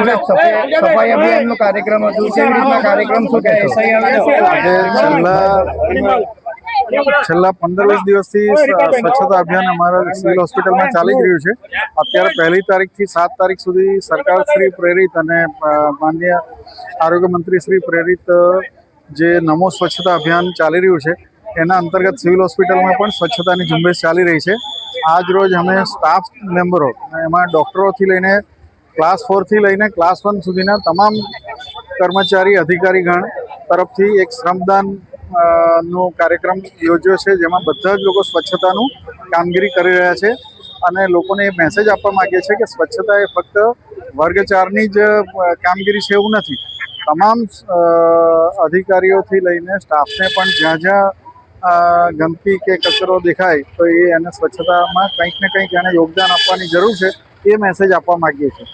સફાઈ અભિયાનનો કાર્યક્રમ હતો, કેવી રીતના કાર્યક્રમ શું કહેશો? છેલ્લા 15-20 દિવસથી સ્વચ્છતા અભિયાન અમારા સિવિલ હોસ્પિટલમાં ચાલી જ રહ્યું છે. અત્યારે 1 તારીખથી 7 તારીખ સુધી સરકારશ્રી પ્રેરિત અને માનનીય આરોગ્ય મંત્રી શ્રી પ્રેરિત જે નમો સ્વચ્છતા અભિયાન ચાલી રહ્યું છે એના અંતર્ગત સિવિલ હોસ્પિટલમાં પણ સ્વચ્છતાની ઝુંબેશ ચાલી રહી છે. આજ રોજ અમે સ્ટાફ મેમ્બરો, એમાં ડૉક્ટરોથી લઈને ક્લાસ 4 થી લઈને ક્લાસ 1 સુધીના તમામ કર્મચારી અધિકારીગણ તરફથી એક શ્રમદાન નો કાર્યક્રમ યોજ્યો છે, જેમાં બધા જ લોકો સ્વચ્છતાનું કામગીરી કરી રહ્યા છે અને લોકોને એ મેસેજ આપવા માંગીએ છીએ કે સ્વચ્છતા એ ફક્ત વર્ગ 4ની જ કામગીરી છે એવું નથી. તમામ અધિકારીઓથી લઈને સ્ટાફને પણ જ્યાં જ્યાં ગંદકી કે કચરો દેખાય તો એને સ્વચ્છતામાં કંઈક ને કંઈક એને યોગદાન આપવાની જરૂર છે, એ મેસેજ આપવા માંગીએ છીએ.